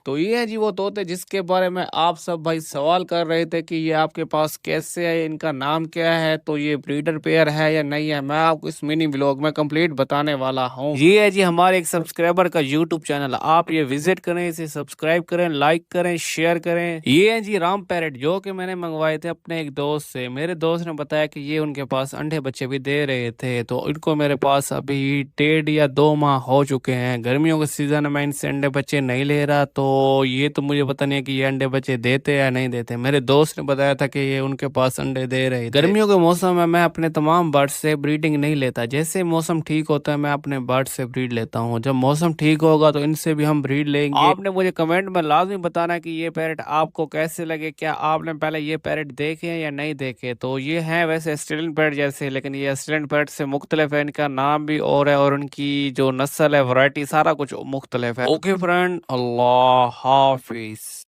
तो ये है जी वो तोते जिसके बारे में आप सब भाई सवाल कर रहे थे कि ये आपके पास कैसे है, इनका नाम क्या है, तो ये ब्रीडर पेयर है या नहीं है, मैं आपको इस मिनी व्लॉग में कंप्लीट बताने वाला हूँ। ये है जी हमारे एक सब्सक्राइबर का यूट्यूब चैनल, आप ये विजिट करें, इसे सब्सक्राइब करें, लाइक करें, शेयर करें। ये है जी राम पैरट जो कि मैंने मंगवाए थे अपने एक दोस्त से। मेरे दोस्त ने बताया कि ये उनके पास अंडे बच्चे भी दे रहे थे, तो इनको मेरे पास अभी 1.5 या 2 माह हो चुके हैं। गर्मियों के सीजन में इनसे अंडे बच्चे नहीं ले रहा, तो ये तो मुझे पता नहीं है कि ये अंडे बच्चे देते या नहीं देते। मेरे दोस्त ने बताया था कि ये उनके पास अंडे दे रहे थे। गर्मियों के मौसम में मैं अपने तमाम बर्ड्स से ब्रीडिंग नहीं लेता, जैसे मौसम ठीक होता है मैं अपने बर्ड्स से ब्रीड लेता हूँ। जब मौसम ठीक होगा तो इनसे भी हम ब्रीड लेंगे। आपने मुझे कमेंट में लाजमी बताना कि ये पैरट आपको कैसे लगे, क्या आपने पहले ये पैरट देखे हैं या नहीं देखे। तो ये हैं वैसे ऑस्ट्रेलियन पैरट जैसे, लेकिन ये ऑस्ट्रेलियन पैरट से मुख्तलिफ है, इनका नाम भी और है और उनकी जो नस्ल है, वैरायटी, सारा कुछ मुख्तलिफ है। ओके फ्रेंड, अल्लाह हाफिज।